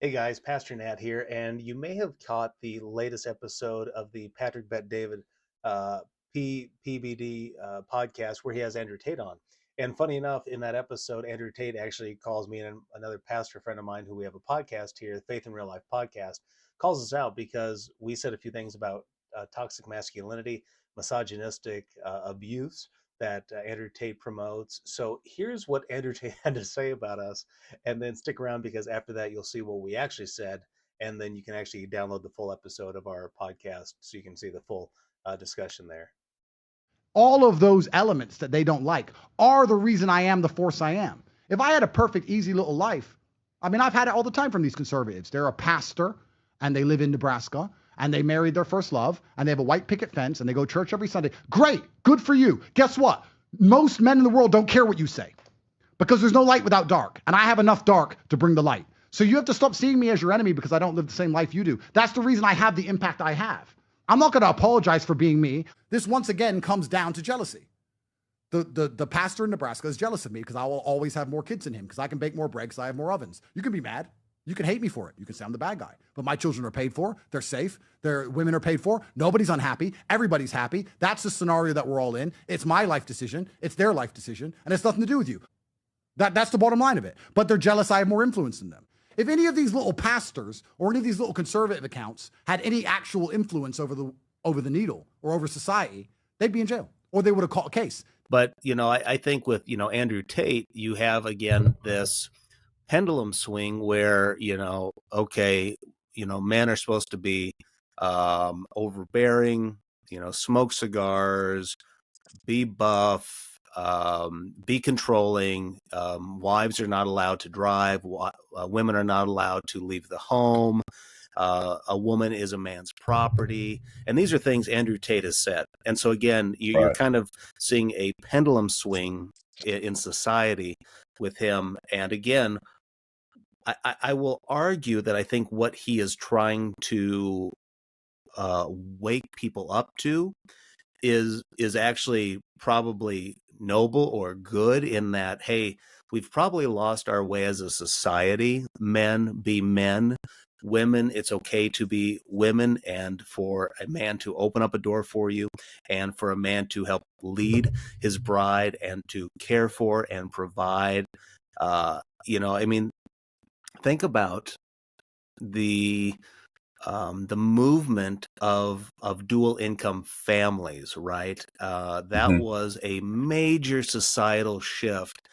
Hey guys, Pastor Nat here, and you may have caught the latest episode of the Patrick Bet David uh, PBD podcast where he has Andrew Tate on. And funny enough, in that episode, Andrew Tate actually calls me and another pastor friend of mine who we have a podcast here, Faith in Real Life podcast, calls us out because we said a few things about toxic masculinity, misogynistic abuse that Andrew Tate promotes. So here's what Andrew Tate had to say about us, and then stick around because after that you'll see what we actually said, and then you can actually download the full episode of our podcast so you can see the full discussion there. All of those elements that they don't like are the reason I am the force I am. If I had a perfect, easy little life, I mean, I've had it all the time from these conservatives. They're a pastor and they live in Nebraska and they married their first love and they have a white picket fence and they go to church every Sunday. Great. Good for you. Guess what? Most men in the world don't care what you say because there's no light without dark. And I have enough dark to bring the light. So you have to stop seeing me as your enemy because I don't live the same life you do. That's the reason I have the impact I have. I'm not going to apologize for being me. This once again comes down to jealousy. The pastor in Nebraska is jealous of me because I will always have more kids than him because I can bake more bread because I have more ovens. You can be mad. You can hate me for it. You can say I'm the bad guy. But my children are paid for. They're safe. Their women are paid for. Nobody's unhappy. Everybody's happy. That's the scenario that we're all in. It's my life decision. It's their life decision. And it's nothing to do with you. That's the bottom line of it. But they're jealous I have more influence than them. If any of these little pastors or any of these little conservative accounts had any actual influence over the needle or over society, they'd be in jail or they would have caught a case. But, I think with, Andrew Tate, you have, again, this pendulum swing where, okay, men are supposed to be overbearing, smoke cigars, be buff, be controlling. Wives are not allowed to drive. Women are not allowed to leave the home. A woman is a man's property. And these are things Andrew Tate has said. And so, again, you're kind of seeing a pendulum swing in society with him. And again, I will argue that I think what he is trying to wake people up to is actually probably noble or good in that, hey, we've probably lost our way as a society. Men be men. Women, it's okay to be women, and for a man to open up a door for you, and for a man to help lead his bride and to care for and provide. Think about the movement of dual income families, right? That was a major societal shift